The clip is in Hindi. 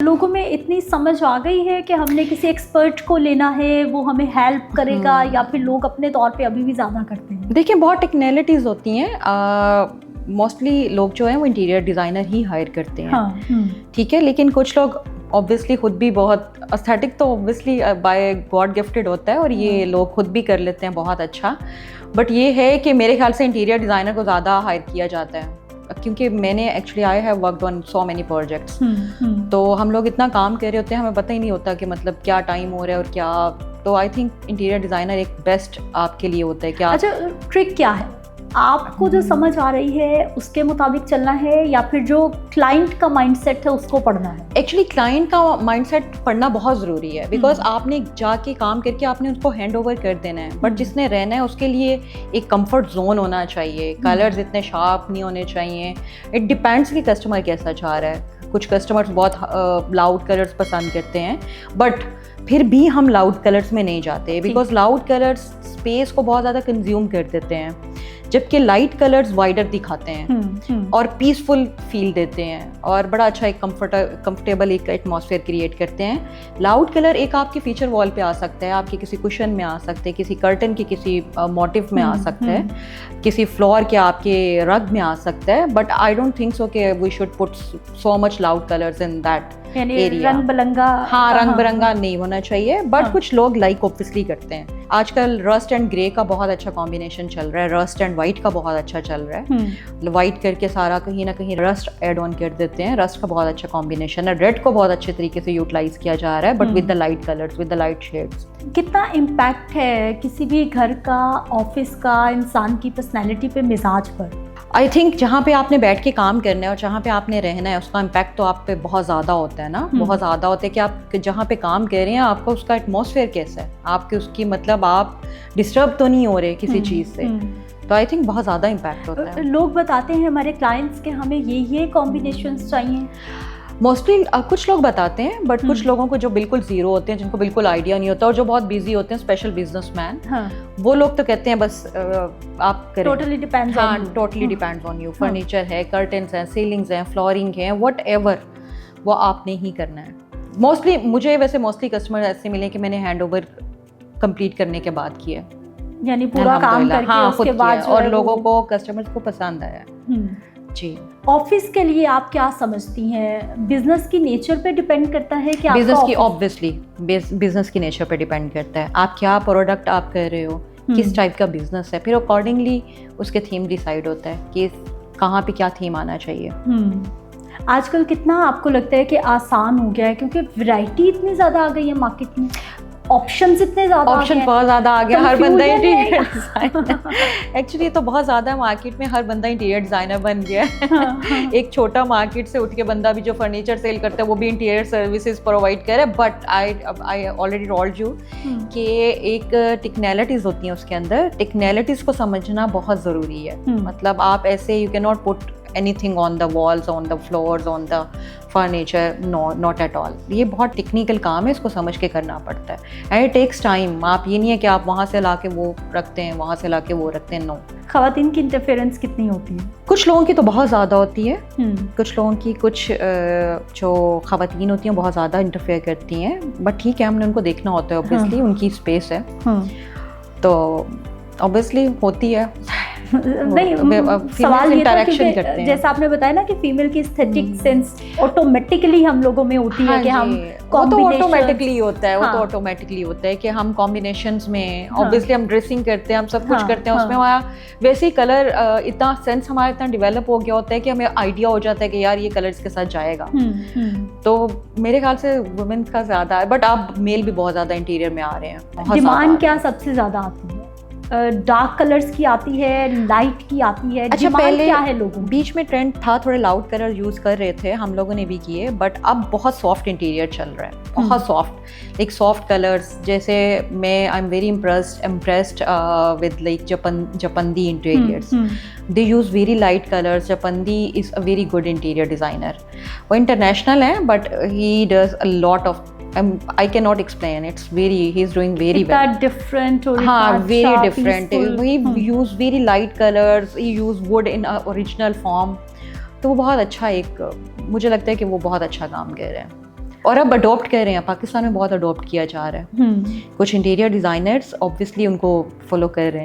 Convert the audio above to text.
लोगों में इतनी समझ आ गई है कि हमने किसी एक्सपर्ट को लेना है, वो हमें हेल्प करेगा, या फिर लोग अपने तौर पे अभी भी ज़्यादा करते हैं? देखिए, बहुत टेक्निकलिटीज़ होती हैं। मोस्टली लोग जो हैं वो इंटीरियर डिज़ाइनर ही हायर करते हैं। हाँ, ठीक है, लेकिन कुछ लोग ऑब्वियसली खुद भी बहुत एस्थेटिक तो ऑब्वियसली बाय गॉड गिफ्टेड होता है और ये लोग खुद भी कर लेते हैं बहुत अच्छा। बट ये है कि मेरे ख्याल से इंटीरियर डिज़ाइनर को ज़्यादा हायर किया जाता है, क्योंकि मैंने actually I have worked on so many projects. तो हम लोग इतना काम कर रहे होते हैं, हमें पता ही नहीं होता कि मतलब क्या टाइम हो रहा है और क्या। तो आई थिंक इंटीरियर डिज़ाइनर एक बेस्ट आपके लिए होता है कि आप अच्छा, ट्रिक क्या है? आपको जो समझ आ रही है उसके मुताबिक चलना है, या फिर जो क्लाइंट का माइंडसेट है उसको पढ़ना है? एक्चुअली क्लाइंट का माइंडसेट पढ़ना बहुत ज़रूरी है, बिकॉज आपने जाके काम करके आपने उसको हैंड ओवर कर देना है। बट जिसने रहना है उसके लिए एक कंफर्ट जोन होना चाहिए, कलर्स इतने शार्प नहीं होने चाहिए। इट डिपेंड्स कि कस्टमर कैसा चाह रहा है। कुछ कस्टमर्स बहुत लाउड कलर्स पसंद करते हैं, बट फिर भी हम लाउड कलर्स में नहीं जाते, बिकॉज लाउड कलर्स स्पेस को बहुत ज़्यादा कंज्यूम कर देते हैं, जबकि लाइट कलर्स वाइडर दिखाते हैं और पीसफुल फील देते हैं और बड़ा अच्छा एक कंफर्टेबल एक एटमॉस्फेयर क्रिएट करते हैं। लाउड कलर एक आपके फीचर वॉल पे आ सकता है, आपके किसी कुशन में आ सकते हैं, किसी कर्टन के किसी मोटिव में आ सकता है, किसी फ्लोर के आपके रग में आ सकता है। But I don't think so कि we should put so much loud colours in that area. रंग बिरंगा, हाँ, रंग बिरंगा नहीं होना चाहिए। बट कुछ लोग लाइक ऑब्वियसली करते हैं। आजकल रस्ट एंड ग्रे का बहुत अच्छा कॉम्बिनेशन चल रहा है, रस्ट एंड वाइट का बहुत अच्छा चल रहा है। वाइट करके सारा कहीं ना कहीं रस्ट एड ऑन कर देते हैं, रस्ट का बहुत अच्छा कॉम्बिनेशन है। रेड को बहुत अच्छे तरीके से यूटिलाइज किया जा रहा है, but with the light colours, with the light shades. कितना इम्पैक्ट है किसी भी घर का, ऑफिस का, इंसान की पर्सनैलिटी पे, मिजाज पर? आई थिंक जहाँ पे आपने बैठ के काम करना है और जहाँ पे आपने रहना है, उसका इम्पैक्ट तो आप पे बहुत ज़्यादा होता है ना। बहुत ज़्यादा होता है कि आप जहाँ पे काम कर रहे हैं आपका उसका एटमॉस्फेयर कैसा है, आपके उसकी मतलब आप डिस्टर्ब तो नहीं हो रहे किसी चीज़ से। तो आई थिंक बहुत ज़्यादा इम्पैक्ट होता है। लोग बताते हैं हमारे क्लाइंट्स के हमें ये कॉम्बिनेशंस चाहिए। मोस्टली कुछ लोग बताते हैं, बट कुछ लोगों को जो बिल्कुल ज़ीरो होते हैं, जिनको बिल्कुल आइडिया नहीं होता और जो बहुत बिजी होते हैं, स्पेशल बिजनेसमैन, वो लोग तो कहते हैं बस आप करें। Totally depends on you. Totally depends on you. Furniture है, कर्टन्स हैं, सीलिंग्स हैं, फ्लोरिंग है, वट एवर, वो आपने ही करना है। मोस्टली मुझे वैसे मोस्टली कस्टमर ऐसे मिले कि मैंने हैंड ओवर कंप्लीट करने के बाद किया, यानी पूरा काम करके। हाँ, उसके बाद और लोगों को, कस्टमर्स को पसंद आया जी। ऑफिस के लिए आप क्या समझती हैं? बिजनेस की नेचर पे डिपेंड करता है कि बिजनेस की ऑब्वियसली बिजनेस की नेचर पे डिपेंड करता है। आप क्या प्रोडक्ट आप कर रहे हो, किस टाइप का बिजनेस है, फिर अकॉर्डिंगली उसके थीम डिसाइड होता है कि कहाँ पे क्या थीम आना चाहिए। आजकल कितना आपको लगता है कि आसान हो गया है, क्योंकि वैरायटी इतनी ज़्यादा आ गई है मार्केट में, ऑप्शंस इतने ज़्यादा, ऑप्शन बहुत ज़्यादा आ गया, हर बंदा इंटीरियर डिज़ाइनर। एक्चुअली तो बहुत ज़्यादा मार्केट में हर बंदा इंटीरियर डिज़ाइनर बन गया है। एक छोटा मार्केट से उठ के बंदा भी जो फर्नीचर सेल करता है वो भी इंटीरियर सर्विसेज प्रोवाइड करे। But I already told you कि एक टेक्निकलिटीज़ होती हैं उसके अंदर, टेक्निकलिटीज़ को समझना बहुत ज़रूरी है। मतलब आप ऐसे you can not put anything on the walls, on the floors, on the furniture, no, not at all। ये बहुत टेक्निकल काम है, इसको समझ के करना पड़ता है and it takes time। आप ये नहीं है कि आप वहाँ से लाके वो रखते हैं, वहाँ से लाके वो रखते हैं, नो। ख़वातीन की इंटरफेरेंस कितनी होती है? कुछ लोगों की तो बहुत ज़्यादा होती है, कुछ लोगों की, कुछ जो ख़वातीन होती हैं बहुत ज़्यादा इंटरफेयर करती हैं, बट ठीक है, हमने उनको देखना होता है, ऑब्वियसली उनकी स्पेस है तो ऑब्वियसली होती है। नहीं, सवाल ये था कि जैसा आपने बताया ना कि फीमेल की एस्थेटिक सेंस ऑटोमेटिकली हम लोगों में होती है कि हम वो तो ऑटोमेटिकली होता है, वो तो ऑटोमेटिकली होता है कि हम कॉम्बिनेशंस में ऑब्वियसली हम ड्रेसिंग करते हैं, हम सब कुछ करते हैं, उसमें हमारा वैसे ही कलर इतना सेंस हमारा इतना डेवलप हो गया होता है कि हमें आइडिया हो जाता है कि यार ये कलर इसके साथ जाएगा। तो मेरे ख्याल से वुमेन का ज्यादा है, बट अब मेल भी बहुत ज्यादा इंटीरियर में आ रहे हैं। डिमांड क्या सबसे ज्यादा आती है? डार्क कलर्स की आती है, लाइट की आती है? अच्छा, पहले क्या है, लोगों बीच में ट्रेंड था, थोड़े लाउड कलर यूज कर रहे थे, हम लोगों ने भी किए, बट अब बहुत सॉफ्ट इंटीरियर चल रहा है, बहुत सॉफ्ट, लाइक सॉफ्ट कलर्स। जैसे मैं I am very impressed with like Japandi interiors. They use very light colours. Japandi is a very good interior designer. वो इंटरनेशनल है, but he does a lot of, I cannot explain. He's doing very well. That different or very different. He use very light colors. He use wood in original form. तो वो बहुत अच्छा, एक मुझे लगता है कि वो बहुत अच्छा काम कर रहे हैं। और अब अडॉप्ट कर रहे हैं, पाकिस्तान में बहुत अडॉप्ट किया जा रहा है। कुछ इंटीरियर डिज़ाइनर्स ऑब्वियसली उनको फॉलो कर रहे